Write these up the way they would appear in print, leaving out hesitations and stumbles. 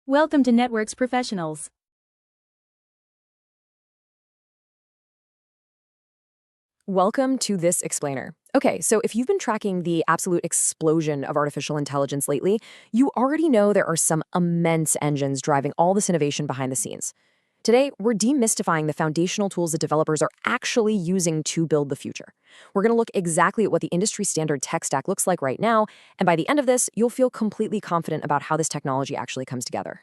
Welcome to Networks Professionals. Welcome to this explainer. Okay, so if you've been tracking the absolute explosion of artificial intelligence lately, you already know there are some immense engines driving all this innovation behind the scenes. Today, we're demystifying the foundational tools that developers are actually using to build the future. We're going to look exactly at what the industry standard tech stack looks like right now, and by the end of this, you'll feel completely confident about how this technology actually comes together.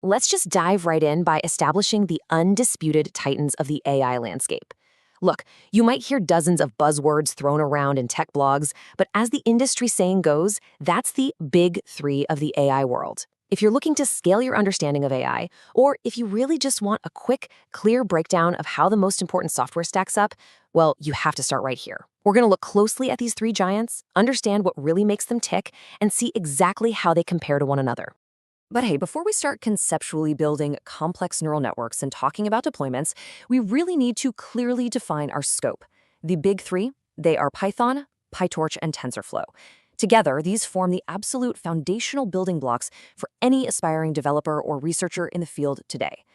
Let's just dive right in by establishing the undisputed titans of the AI landscape. Look, you might hear dozens of buzzwords thrown around in tech blogs, but as the industry saying goes, that's the big three of the AI world. If you're looking to scale your understanding of AI, or if you really just want a quick, clear breakdown of how the most important software stacks up, well, you have to start right here. We're going to look closely at these three giants, understand what really makes them tick, and see exactly how they compare to one another. But hey, before we start conceptually building complex neural networks and talking about deployments, we really need to clearly define our scope. The big three, they are Python, PyTorch, and TensorFlow. Together, these form the absolute foundational building blocks for any aspiring developer or researcher in the field today.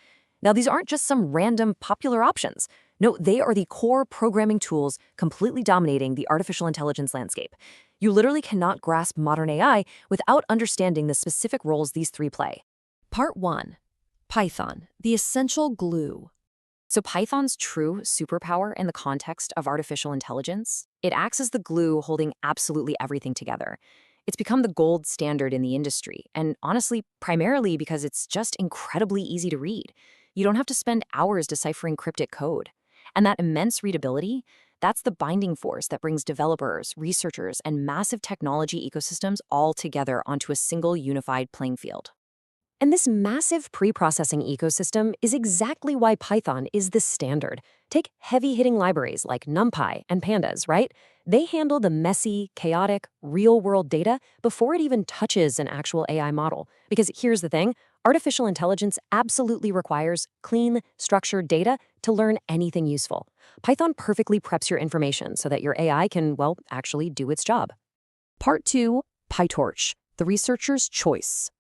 Now, these aren't just some random popular options. No, they are the core programming tools completely dominating the artificial intelligence landscape. You literally cannot grasp modern AI without understanding the specific roles these three play. Part 1. Python, the essential glue. So Python's true superpower in the context of artificial intelligence, it acts as the glue holding absolutely everything together. It's become the gold standard in the industry, and honestly, primarily because it's just incredibly easy to read. You don't have to spend hours deciphering cryptic code. And that immense readability, that's the binding force that brings developers, researchers, and massive technology ecosystems all together onto a single unified playing field. And this massive pre-processing ecosystem is exactly why Python is the standard. Take heavy-hitting libraries like NumPy and Pandas, right? They handle the messy, chaotic, real-world data before it even touches an actual AI model. Because here's the thing, artificial intelligence absolutely requires clean, structured data to learn anything useful. Python perfectly preps your information so that your AI can, well, actually do its job. Part 2, PyTorch, the researcher's choice.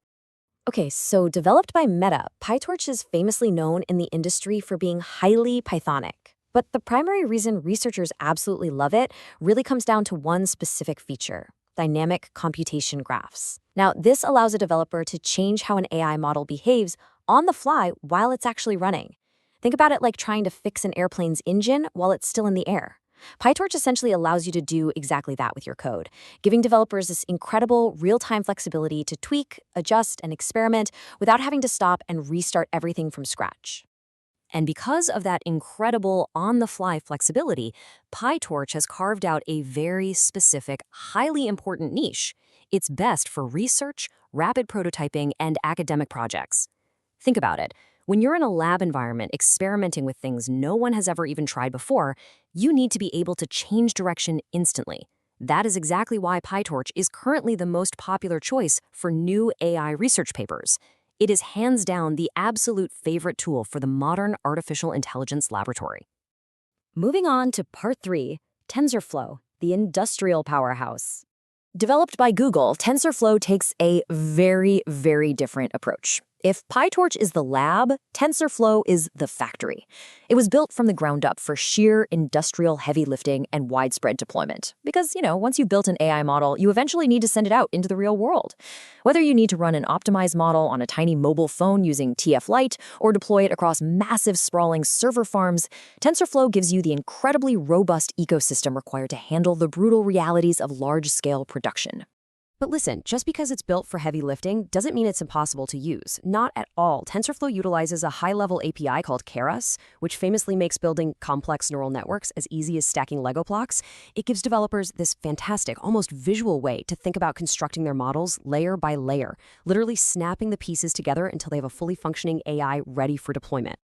Okay, so developed by Meta, PyTorch is famously known in the industry for being highly Pythonic. But the primary reason researchers absolutely love it really comes down to one specific feature: dynamic computation graphs. Now, this allows a developer to change how an AI model behaves on the fly while it's actually running. Think about it like trying to fix an airplane's engine while it's still in the air. PyTorch essentially allows you to do exactly that with your code, giving developers this incredible real-time flexibility to tweak, adjust, and experiment without having to stop and restart everything from scratch. And because of that incredible on-the-fly flexibility, PyTorch has carved out a very specific, highly important niche. It's best for research, rapid prototyping, and academic projects. Think about it. When you're in a lab environment experimenting with things no one has ever even tried before, you need to be able to change direction instantly. That is exactly why PyTorch is currently the most popular choice for new AI research papers. It is hands down the absolute favorite tool for the modern artificial intelligence laboratory. Moving on to Part 3, TensorFlow, the industrial powerhouse. Developed by Google, TensorFlow takes a very, very different approach. If PyTorch is the lab, TensorFlow is the factory. It was built from the ground up for sheer industrial heavy lifting and widespread deployment. Because, once you've built an AI model, you eventually need to send it out into the real world. Whether you need to run an optimized model on a tiny mobile phone using TF Lite or deploy it across massive sprawling server farms, TensorFlow gives you the incredibly robust ecosystem required to handle the brutal realities of large-scale production. But listen, just because it's built for heavy lifting doesn't mean it's impossible to use. Not at all. TensorFlow utilizes a high-level API called Keras, which famously makes building complex neural networks as easy as stacking Lego blocks. It gives developers this fantastic, almost visual way to think about constructing their models layer by layer, literally snapping the pieces together until they have a fully functioning AI ready for deployment.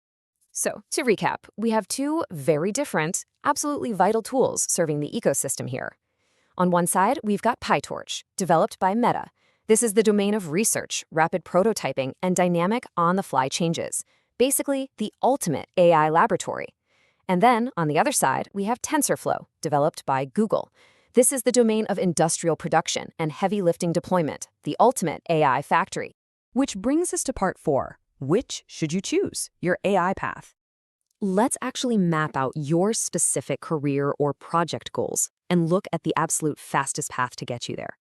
So, to recap, we have two very different, absolutely vital tools serving the ecosystem here. On one side, we've got PyTorch, developed by Meta. This is the domain of research, rapid prototyping, and dynamic on-the-fly changes. Basically, the ultimate AI laboratory. And then, on the other side, we have TensorFlow, developed by Google. This is the domain of industrial production and heavy lifting deployment, the ultimate AI factory. Which brings us to part 4. Which should you choose? Your AI path. Let's actually map out your specific career or project goals and look at the absolute fastest path to get you there.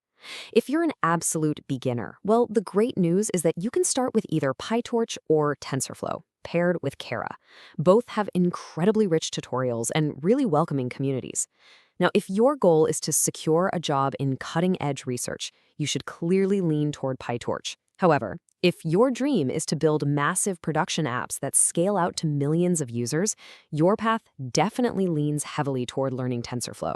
If you're an absolute beginner, well, the great news is that you can start with either PyTorch or TensorFlow, paired with Kera. Both have incredibly rich tutorials and really welcoming communities. Now, if your goal is to secure a job in cutting-edge research, you should clearly lean toward PyTorch. However, if your dream is to build massive production apps that scale out to millions of users, your path definitely leans heavily toward learning TensorFlow.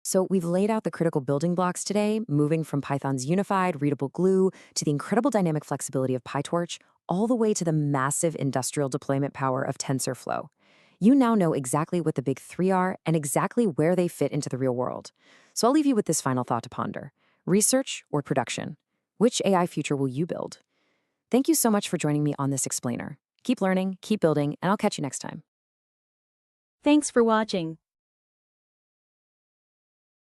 So we've laid out the critical building blocks today, moving from Python's unified, readable glue to the incredible dynamic flexibility of PyTorch, all the way to the massive industrial deployment power of TensorFlow. You now know exactly what the big three are and exactly where they fit into the real world. So I'll leave you with this final thought to ponder. Research or production? Which AI future will you build? Thank you so much for joining me on this explainer. Keep learning, keep building, and I'll catch you next time. Thanks for watching.